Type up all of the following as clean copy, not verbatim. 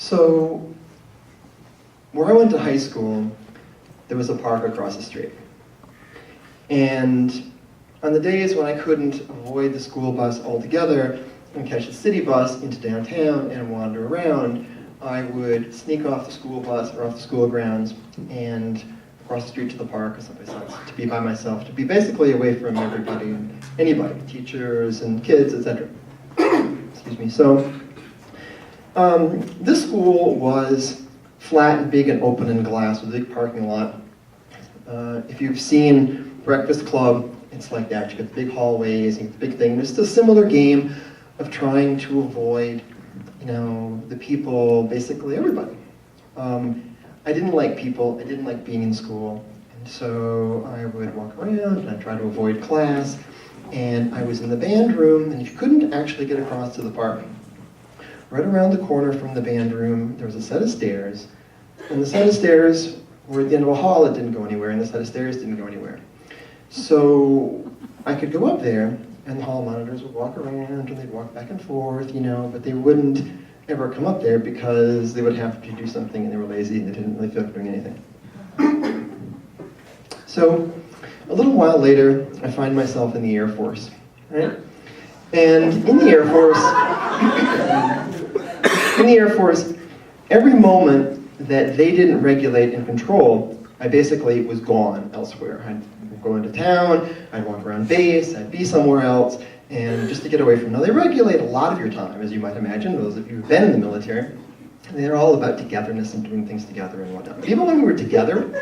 So, where I went to high school, there was a park across the street. And on the days when I couldn't avoid the school bus altogether and catch the city bus into downtown and wander around, I would sneak off the school bus or off the school grounds and across the street to the park or someplace else, to be by myself, to be basically away from everybody and anybody, teachers and kids, etc. Excuse me. So, this school was flat and big and open and glass with a big parking lot. If you've seen Breakfast Club, it's like that. You get the big hallways and the big thing. It's a similar game of trying to avoid, the people, basically everybody. I didn't like people. I didn't like being in school. And so I would walk around and I'd try to avoid class. And I was in the band room, and you couldn't actually get across to the park. Right around the corner from the band room, there was a set of stairs. And the set of stairs were at the end of a hall that didn't go anywhere, and the set of stairs didn't go anywhere. So I could go up there, and the hall monitors would walk around, and they'd walk back and forth, but they wouldn't ever come up there because they would have to do something, and they were lazy, and they didn't really feel like doing anything. So a little while later, I find myself in the Air Force, right? And in the Air Force, every moment that they didn't regulate and control, I basically was gone elsewhere. I'd go into town, I'd walk around base, I'd be somewhere else, and just to get away from them. Now, they regulate a lot of your time, as you might imagine, those of you who've been in the military. They're all about togetherness and doing things together and whatnot. But even when we were together,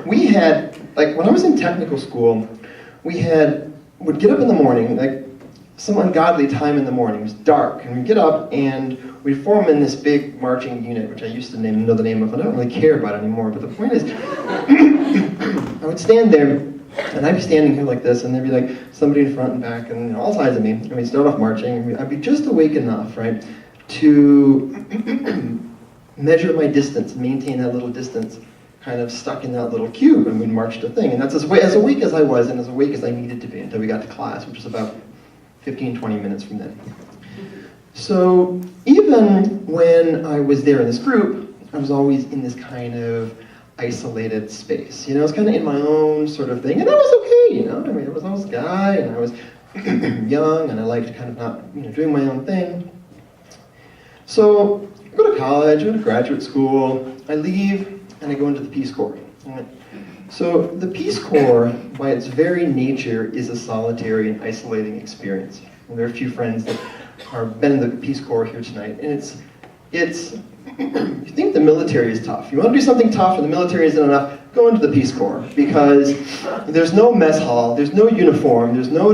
we had, like when I was in technical school, would get up in the morning, like some ungodly time in the morning. It was dark, and we'd get up and we'd form in this big marching unit, which I used to know the name of, and I don't really care about anymore. But the point is, I would stand there, and I'd be standing here like this, and there'd be like somebody in front and back, and all sides of me, and we'd start off marching, and I'd be just awake enough, right, to measure my distance, maintain that little distance, kind of stuck in that little cube, and we'd march to thing. And that's as awake as I was, and as awake as I needed to be until we got to class, which was about 15, 20 minutes from then. So even when I was there in this group, I was always in this kind of isolated space. I was kind of in my own sort of thing, and that was okay, I mean, I was a guy, and I was young, and I liked kind of not, doing my own thing. So I go to college, I go to graduate school, I leave, and I go into the Peace Corps. Right? So the Peace Corps, by its very nature, is a solitary and isolating experience. And there are a few friends that have been in the Peace Corps here tonight, and it's you think the military is tough. You want to do something tough and the military isn't enough, go into the Peace Corps, because there's no mess hall, there's no uniform, there's no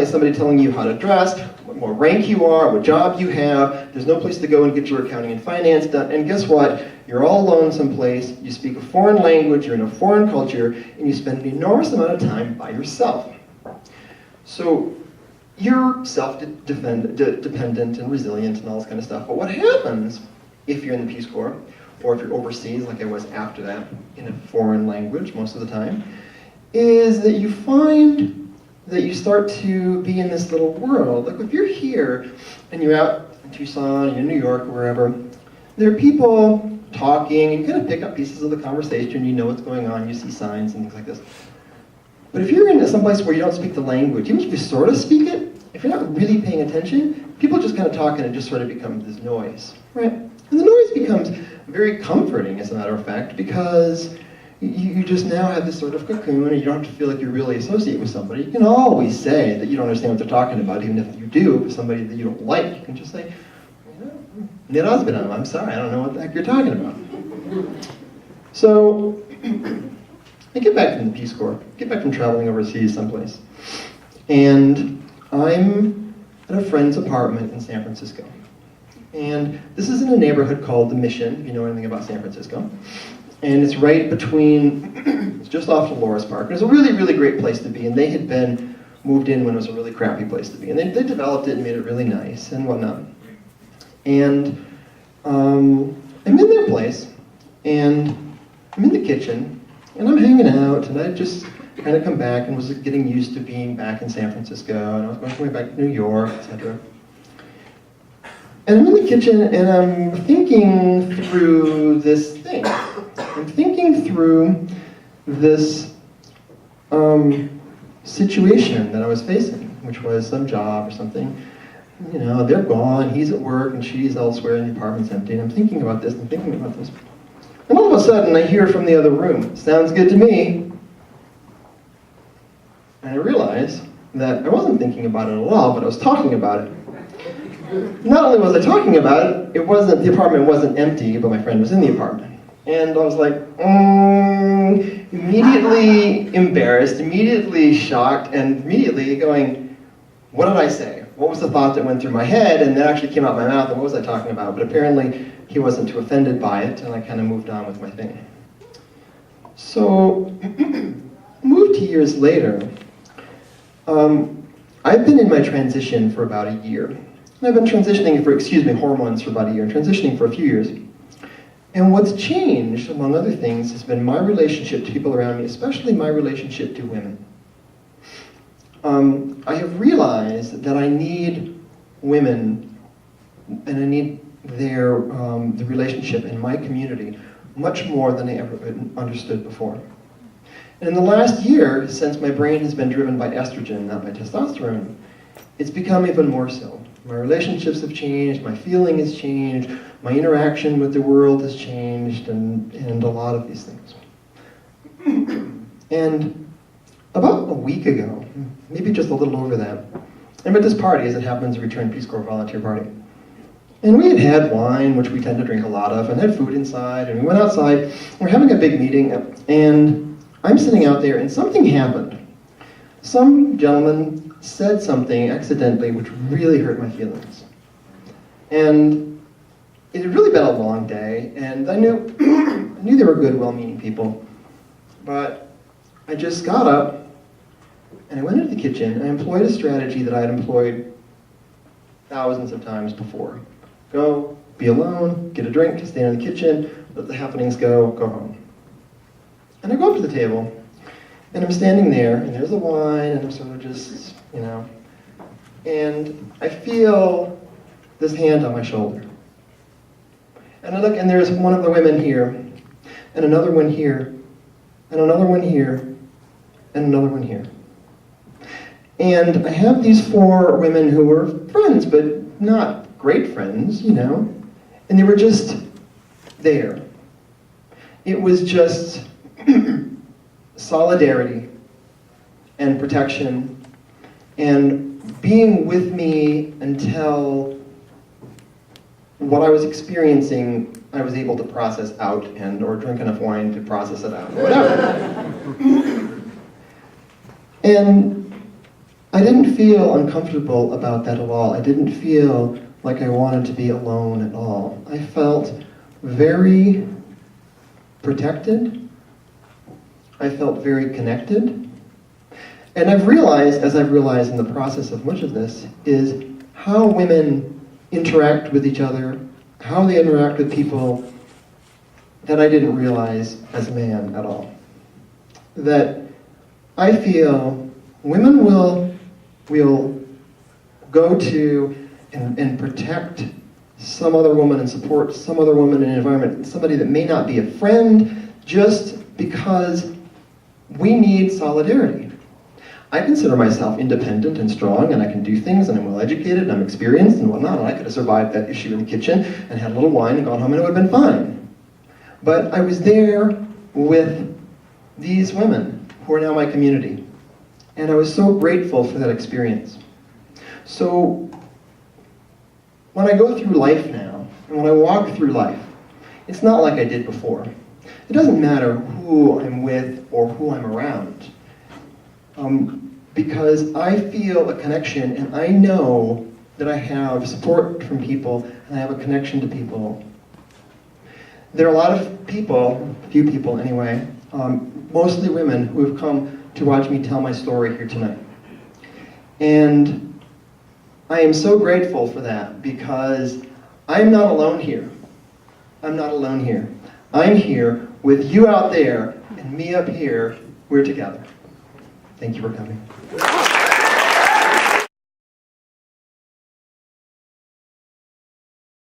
somebody telling you how to dress, what rank you are, what job you have, there's no place to go and get your accounting and finance done, and guess what? You're all alone someplace, you speak a foreign language, you're in a foreign culture, and you spend an enormous amount of time by yourself. So you're self-dependent and resilient and all this kind of stuff, but what happens if you're in the Peace Corps, or if you're overseas, like I was after that, in a foreign language most of the time, is that you find that you start to be in this little world. Like if you're here, and you're out in Tucson, you're in New York, or wherever, there are people talking, and you kind of pick up pieces of the conversation, you know what's going on, you see signs and things like this. But if you're in someplace where you don't speak the language, even if you sort of speak it, if you're not really paying attention, people just kind of talk and it just sort of becomes this noise, right? And the noise becomes very comforting, as a matter of fact, because you just now have this sort of cocoon, and you don't have to feel like you really associate with somebody. You can always say that you don't understand what they're talking about, even if you do, if somebody that you don't like. You can just say, I'm sorry, I don't know what the heck you're talking about. So, I get back from the Peace Corps, get back from traveling overseas someplace, and I'm at a friend's apartment in San Francisco. And this is in a neighborhood called The Mission, if you know anything about San Francisco. And it's right between, it's just off Dolores Park. It's a really, really great place to be, and they had been moved in when it was a really crappy place to be. And they developed it and made it really nice and whatnot. And I'm in their place, and I'm in the kitchen, and I'm hanging out, and I just kind of come back and was getting used to being back in San Francisco, and I was going back to New York, etc. And I'm in the kitchen and I'm thinking through this thing. I'm thinking through this situation that I was facing, which was some job or something. You know, they're gone, he's at work and she's elsewhere and the apartment's empty. And I'm thinking about this and thinking about this. And all of a sudden I hear from the other room, sounds good to me. And I realize that I wasn't thinking about it at all, but I was talking about it. Not only was I talking about it, the apartment wasn't empty, but my friend was in the apartment. And I was like, immediately embarrassed, immediately shocked, and immediately going, what did I say? What was the thought that went through my head and that actually came out my mouth, and what was I talking about? But apparently he wasn't too offended by it, and I kind of moved on with my thing. So, moved years later, I've been in my transition for about a year. And I've been transitioning hormones for about a year, and transitioning for a few years. And what's changed, among other things, has been my relationship to people around me, especially my relationship to women. I have realized that I need women, and I need the relationship in my community much more than I ever understood before. And in the last year, since my brain has been driven by estrogen, not by testosterone, it's become even more so. My relationships have changed, my feeling has changed, my interaction with the world has changed, and a lot of these things. And about a week ago, maybe just a little over that, I'm at this party, as it happens, a returned Peace Corps volunteer party. And we had wine, which we tend to drink a lot of, and had food inside, and we went outside, we're having a big meeting, and I'm sitting out there, and something happened. Some gentleman said something accidentally which really hurt my feelings. And it had really been a long day, and I knew they were good, well-meaning people. But I just got up, and I went into the kitchen, and I employed a strategy that I had employed thousands of times before. Go, be alone, get a drink, stay in the kitchen, let the happenings go home. And I go up to the table, and I'm standing there, and there's the wine, and I'm sort of just, and I feel this hand on my shoulder. And I look, and there's one of the women here, and another one here, and another one here, and another one here. And I have these 4 women who were friends, but not great friends, and they were just there. It was just solidarity and protection and being with me until what I was experiencing I was able to process out or drink enough wine to process it out, whatever. And I didn't feel uncomfortable about that at all. I didn't feel like I wanted to be alone at all. I felt very protected. I felt very connected. And I've realized, as I've realized in the process of much of this, is how women interact with each other, how they interact with people that I didn't realize as a man at all. That I feel women will go to and protect some other woman and support some other woman in an environment, somebody that may not be a friend, just because we need solidarity. I consider myself independent and strong, and I can do things, and I'm well educated, and I'm experienced, and whatnot, and I could have survived that issue in the kitchen, and had a little wine, and gone home, and it would have been fine. But I was there with these women, who are now my community, and I was so grateful for that experience. So, when I go through life now, and when I walk through life, it's not like I did before. It doesn't matter who I'm with or who I'm around. Because I feel a connection, and I know that I have support from people, and I have a connection to people. There are a lot of people, few people anyway, mostly women, who have come to watch me tell my story here tonight. And I am so grateful for that, because I'm not alone here. I'm not alone here. I'm here with you out there, and me up here. We're together. Thank you for coming.